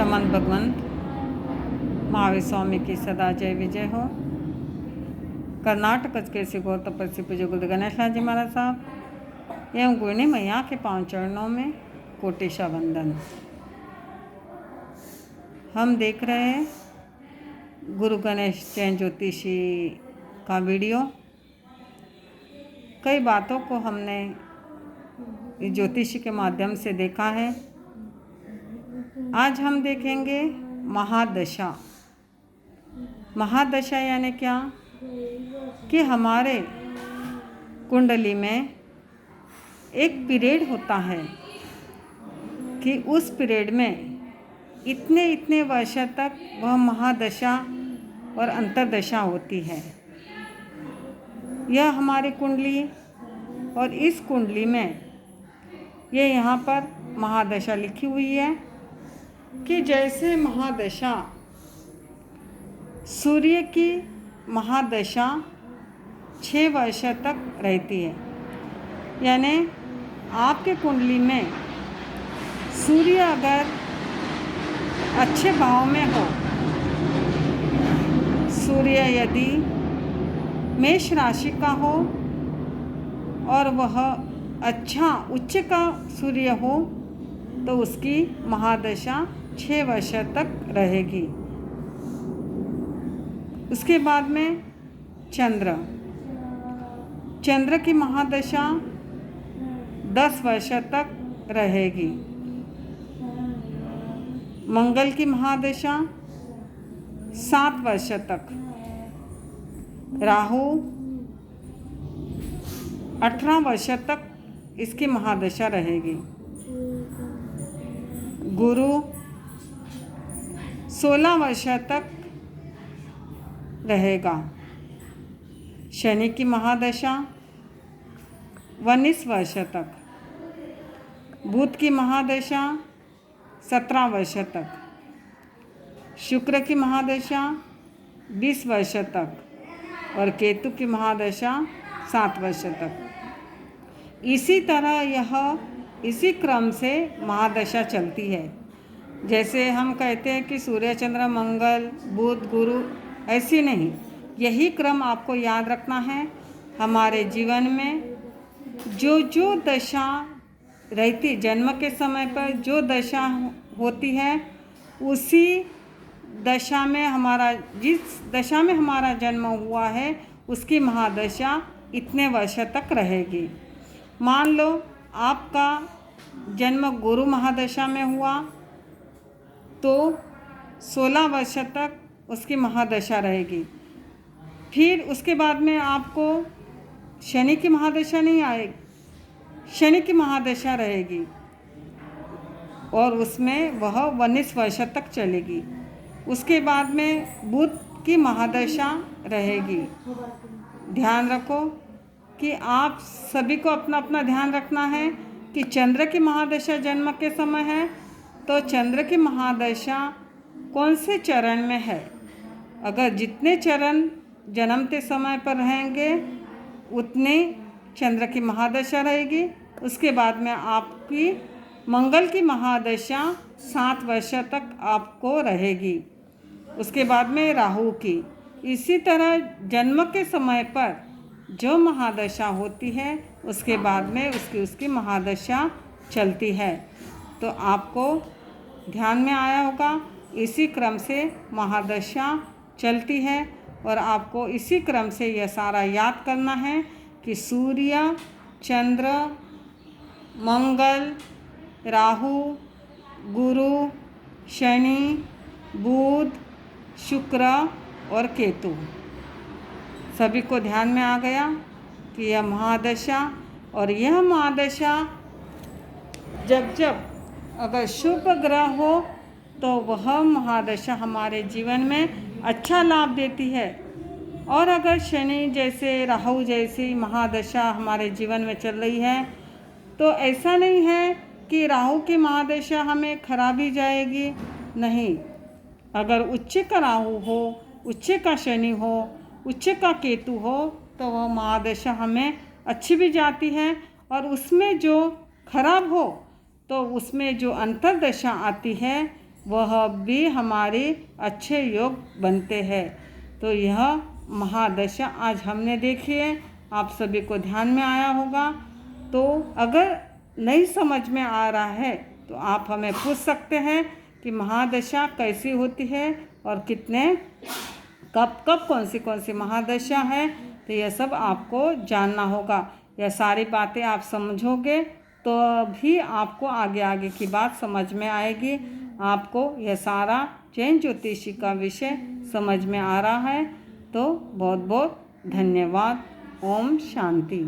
शमन भगवंत महावीर स्वामी की सदा जय विजय हो। कर्नाटक के सिगोर तपस्वी पूज्य गुरु गणेश लाल जी महाराज साहब एवं गुरनी मैया के पांव चरणों में कोटिशा वंदन। हम देख रहे हैं गुरु गणेश जैन ज्योतिषी का वीडियो। कई बातों को हमने इस ज्योतिषी के माध्यम से देखा है। आज हम देखेंगे महादशा। महादशा यानी क्या कि हमारे कुंडली में एक पीरियड होता है कि उस पीरियड में इतने वर्ष तक वह महादशा और अंतरदशा होती है। यह हमारी कुंडली और इस कुंडली में ये यहाँ पर महादशा लिखी हुई है कि जैसे महादशा सूर्य की महादशा 6 वर्ष तक रहती है, यानी आपके कुंडली में सूर्य अगर अच्छे भाव में हो, सूर्य यदि मेष राशि का हो और वह अच्छा उच्च का सूर्य हो तो उसकी महादशा 6 वर्ष तक रहेगी। उसके बाद में चंद्र की महादशा 10 वर्ष तक रहेगी। मंगल की महादशा 7 वर्ष तक, राहु 18 वर्ष तक इसकी महादशा रहेगी। गुरु 16 वर्ष तक रहेगा। शनि की महादशा 19 वर्ष तक, बुध की महादशा 17 वर्ष तक, शुक्र की महादशा 20 वर्ष तक और केतु की महादशा 7 वर्ष तक। इसी तरह इसी क्रम से महादशा चलती है। जैसे हम कहते हैं कि सूर्य चंद्र मंगल बुध गुरु, ऐसी नहीं, यही क्रम आपको याद रखना है। हमारे जीवन में जो दशा रहती, जन्म के समय पर जो दशा होती है, उसी दशा में जिस दशा में हमारा जन्म हुआ है उसकी महादशा इतने वर्ष तक रहेगी। मान लो आपका जन्म गुरु महादशा में हुआ तो 16 वर्ष तक उसकी महादशा रहेगी। फिर उसके बाद में आपको शनि की महादशा नहीं आएगी, शनि की महादशा रहेगी और उसमें वह 19 वर्ष तक चलेगी। उसके बाद में बुध की महादशा रहेगी। ध्यान रखो कि आप सभी को अपना अपना ध्यान रखना है कि चंद्र की महादशा जन्म के समय है तो चंद्र की महादशा कौन से चरण में है। अगर जितने चरण जन्मते समय पर रहेंगे उतने चंद्र की महादशा रहेगी। उसके बाद में आपकी मंगल की महादशा 7 वर्ष तक आपको रहेगी। उसके बाद में राहु की। इसी तरह जन्म के समय पर जो महादशा होती है उसके बाद में उसकी महादशा चलती है। तो आपको ध्यान में आया होगा, इसी क्रम से महादशा चलती है और आपको इसी क्रम से यह सारा याद करना है कि सूर्य चंद्र मंगल राहु गुरु शनि बुध शुक्र और केतु, सभी को ध्यान में आ गया कि यह महादशा, और यह महादशा जब अगर शुभ ग्रह हो तो वह महादशा हमारे जीवन में अच्छा लाभ देती है। और अगर शनि जैसे राहु जैसी महादशा हमारे जीवन में चल रही है तो ऐसा नहीं है कि राहु की महादशा हमें खराबी जाएगी, नहीं। अगर उच्च का राहु हो, उच्च का शनि हो, उच्च का केतु हो तो वह महादशा हमें अच्छी भी जाती है, और उसमें जो खराब हो तो उसमें जो अंतरदशा आती है वह भी हमारे अच्छे योग बनते हैं। तो यह महादशा आज हमने देखी है, आप सभी को ध्यान में आया होगा। तो अगर नहीं समझ में आ रहा है तो आप हमें पूछ सकते हैं कि महादशा कैसी होती है और कितने कब कब कौन सी महादशा है। तो यह सब आपको जानना होगा। यह सारी बातें आप समझोगे तो भी आपको आगे आगे की बात समझ में आएगी। आपको यह सारा जैन ज्योतिषी का विषय समझ में आ रहा है। तो बहुत बहुत धन्यवाद। ओम शांति।